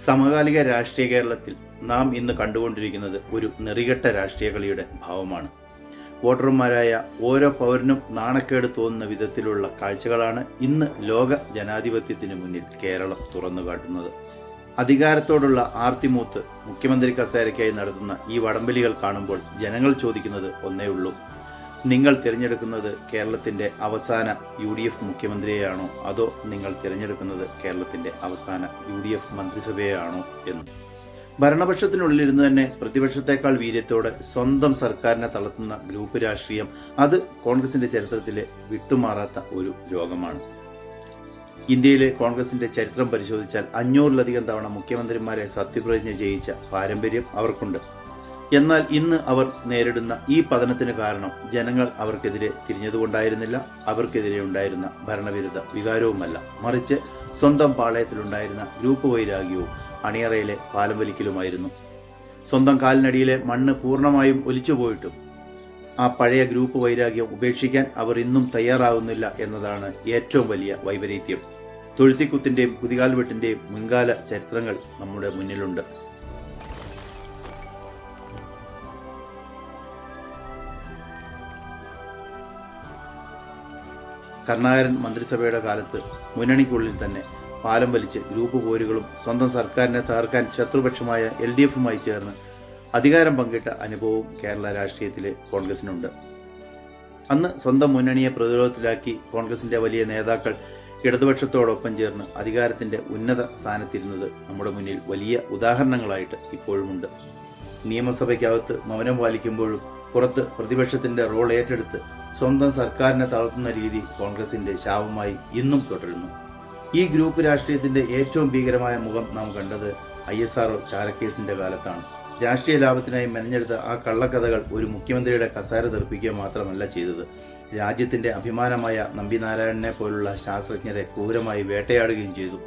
സമകാലിക രാഷ്ട്രീയ കേരളത്തിൽ നാം ഇന്ന് കണ്ടുകൊണ്ടിരിക്കുന്നത് ഒരു നെറികെട്ട രാഷ്ട്രീയ കളിയുടെ ഭാവമാണ്. വോട്ടർമാരായ ഓരോ പൗരനും നാണക്കേട് തോന്നുന്ന വിധത്തിലുള്ള കാഴ്ചകളാണ് ഇന്ന് ലോക ജനാധിപത്യത്തിന് മുന്നിൽ കേരളം തുറന്നുകാട്ടുന്നത്. അധികാരത്തോടുള്ള ആർത്തിമൂത്ത് മുഖ്യമന്ത്രി കസേരയ്ക്കായി നടത്തുന്ന ഈ വടംവലികൾ കാണുമ്പോൾ ജനങ്ങൾ ചോദിക്കുന്നത് ഒന്നേ ഉള്ളൂ: നിങ്ങൾ തിരഞ്ഞെടുക്കുന്നത് കേരളത്തിന്റെ അവസാന UDF മുഖ്യമന്ത്രിയെയാണോ, അതോ നിങ്ങൾ തിരഞ്ഞെടുക്കുന്നത് കേരളത്തിന്റെ അവസാന UDF മന്ത്രിസഭയെയാണോ എന്ന്. ഭരണപക്ഷത്തിനുള്ളിലിരുന്ന് തന്നെ പ്രതിപക്ഷത്തെക്കാൾ വീര്യത്തോടെ സ്വന്തം സർക്കാരിനെ തളർത്തുന്ന ഗ്രൂപ്പ് രാഷ്ട്രീയം, അത് കോൺഗ്രസിന്റെ ചരിത്രത്തിലെ വിട്ടുമാറാത്ത ഒരു രോഗമാണ്. ഇന്ത്യയിലെ കോൺഗ്രസിന്റെ ചരിത്രം പരിശോധിച്ചാൽ 500-ലധികം തവണ മുഖ്യമന്ത്രിമാരെ സത്യപ്രതിജ്ഞ ചെയ്യിച്ച പാരമ്പര്യം അവർക്കുണ്ട്. എന്നാൽ ഇന്ന് അവർ നേരിടുന്ന ഈ പതനത്തിന് കാരണം ജനങ്ങൾ അവർക്കെതിരെ തിരിഞ്ഞതുകൊണ്ടായിരുന്നില്ല, അവർക്കെതിരെ ഉണ്ടായിരുന്ന ഭരണവിരുദ്ധ വികാരവുമല്ല, മറിച്ച് സ്വന്തം പാളയത്തിലുണ്ടായിരുന്ന ഗ്രൂപ്പ് വൈരാഗ്യവും അണിയറയിലെ പാലം വലിക്കലുമായിരുന്നു. സ്വന്തം കാലിനടിയിലെ മണ്ണ് പൂർണ്ണമായും ഒലിച്ചുപോയിട്ടും ആ പഴയ ഗ്രൂപ്പ് വൈരാഗ്യം ഉപേക്ഷിക്കാൻ അവർ ഇന്നും തയ്യാറാവുന്നില്ല എന്നതാണ് ഏറ്റവും വലിയ വൈപരീത്യം. തൊഴുത്തിക്കുത്തിന്റെയും കുതികാൽവെട്ടിന്റെയും മുൻകാല ചരിത്രങ്ങൾ നമ്മുടെ മുന്നിലുണ്ട്. കരുണാകരൻ മന്ത്രിസഭയുടെ കാലത്ത് മുന്നണിക്കുള്ളിൽ തന്നെ പാലം വലിച്ച് ഗ്രൂപ്പ് പോരുകളും സ്വന്തം സർക്കാരിനെ തകർക്കാൻ ശത്രുപക്ഷമായ LDFുമായി ചേർന്ന് അധികാരം പങ്കിട്ട അനുഭവവും കേരള രാഷ്ട്രീയത്തിലെ കോൺഗ്രസിനുണ്ട്. അന്ന് സ്വന്തം മുന്നണിയെ പ്രതിരോധത്തിലാക്കി കോൺഗ്രസിന്റെ വലിയ നേതാക്കൾ ഇടതുപക്ഷത്തോടൊപ്പം ചേർന്ന് അധികാരത്തിന്റെ ഉന്നത സ്ഥാനത്തിരുന്നത് നമ്മുടെ മുന്നിൽ വലിയ ഉദാഹരണങ്ങളായിട്ട് ഇപ്പോഴുമുണ്ട്. നിയമസഭയ്ക്കകത്ത് മൗനം പാലിക്കുമ്പോഴും പുറത്ത് പ്രതിപക്ഷത്തിന്റെ റോൾ ഏറ്റെടുത്ത് സ്വന്തം സർക്കാരിനെ തളർത്തുന്ന രീതി കോൺഗ്രസിന്റെ ശാപമായി ഇന്നും തുടരുന്നു. ഈ ഗ്രൂപ്പ് രാഷ്ട്രീയത്തിന്റെ ഏറ്റവും ഭീകരമായ മുഖം നാം കണ്ടത് ISRO ചാരക്കേസിന്റെ കാലത്താണ്. രാഷ്ട്രീയ ലാഭത്തിനായി മെനഞ്ഞെടുത്ത ആ കള്ളക്കഥകൾ ഒരു മുഖ്യമന്ത്രിയുടെ കസേര തെറിപ്പിക്കുക മാത്രമല്ല ചെയ്തത്, രാജ്യത്തിന്റെ അഭിമാനമായ നമ്പി നാരായണനെ പോലുള്ള ശാസ്ത്രജ്ഞരെ ക്രൂരമായി വേട്ടയാടുകയും ചെയ്തു.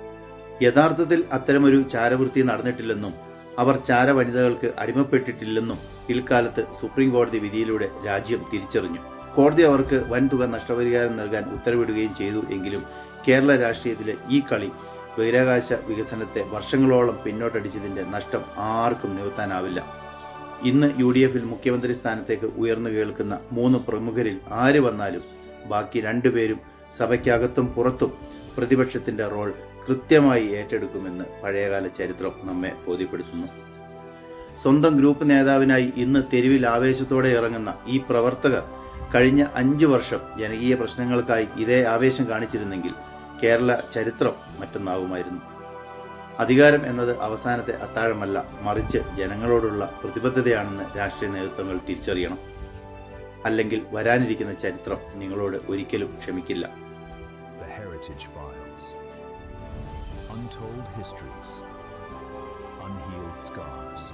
യഥാർത്ഥത്തിൽ അത്തരമൊരു ചാരവൃത്തി നടന്നിട്ടില്ലെന്നും അവർ ചാര വനിതകൾക്ക് അടിമപ്പെട്ടിട്ടില്ലെന്നും പിൽക്കാലത്ത് സുപ്രീം കോടതി വിധിയിലൂടെ രാജ്യം തിരിച്ചറിഞ്ഞു. കോടതി അവർക്ക് വൻതുക നഷ്ടപരിഹാരം നൽകാൻ ഉത്തരവിടുകയും ചെയ്തു. എങ്കിലും കേരള രാഷ്ട്രീയത്തിലെ ഈ കളി ബഹിരാകാശ വികസനത്തെ വർഷങ്ങളോളം പിന്നോട്ടടിച്ചതിന്റെ നഷ്ടം ആർക്കും നികത്താനാവില്ല. ഇന്ന് UDFൽ മുഖ്യമന്ത്രി സ്ഥാനത്തേക്ക് ഉയർന്നു കേൾക്കുന്ന 3 പ്രമുഖരിൽ ആര് വന്നാലും ബാക്കി 2 പേരും സഭയ്ക്കകത്തും പുറത്തും പ്രതിപക്ഷത്തിന്റെ റോൾ കൃത്യമായി ഏറ്റെടുക്കുമെന്ന് പഴയകാല ചരിത്രം നമ്മെ ബോധ്യപ്പെടുത്തുന്നു. സ്വന്തം ഗ്രൂപ്പ് നേതാവിനായി ഇന്ന് തെരുവിൽ ആവേശത്തോടെ ഇറങ്ങുന്ന ഈ പ്രവർത്തകർ കഴിഞ്ഞ 5 വർഷം ജനകീയ പ്രശ്നങ്ങൾക്കായി ഇതേ ആവേശം കാണിച്ചിരുന്നെങ്കിൽ കേരള ചരിത്രം മറ്റൊന്നാവുമായിരുന്നു. അധികാരം എന്നത് അവസാനത്തെ അത്താഴമല്ല, മറിച്ച് ജനങ്ങളോടുള്ള പ്രതിബദ്ധതയാണെന്ന് രാഷ്ട്രീയ നേതൃത്വങ്ങൾ തിരിച്ചറിയണം. അല്ലെങ്കിൽ വരാനിരിക്കുന്ന ചരിത്രം നിങ്ങളോട് ഒരിക്കലും ക്ഷമിക്കില്ല. Untold histories, unhealed scars.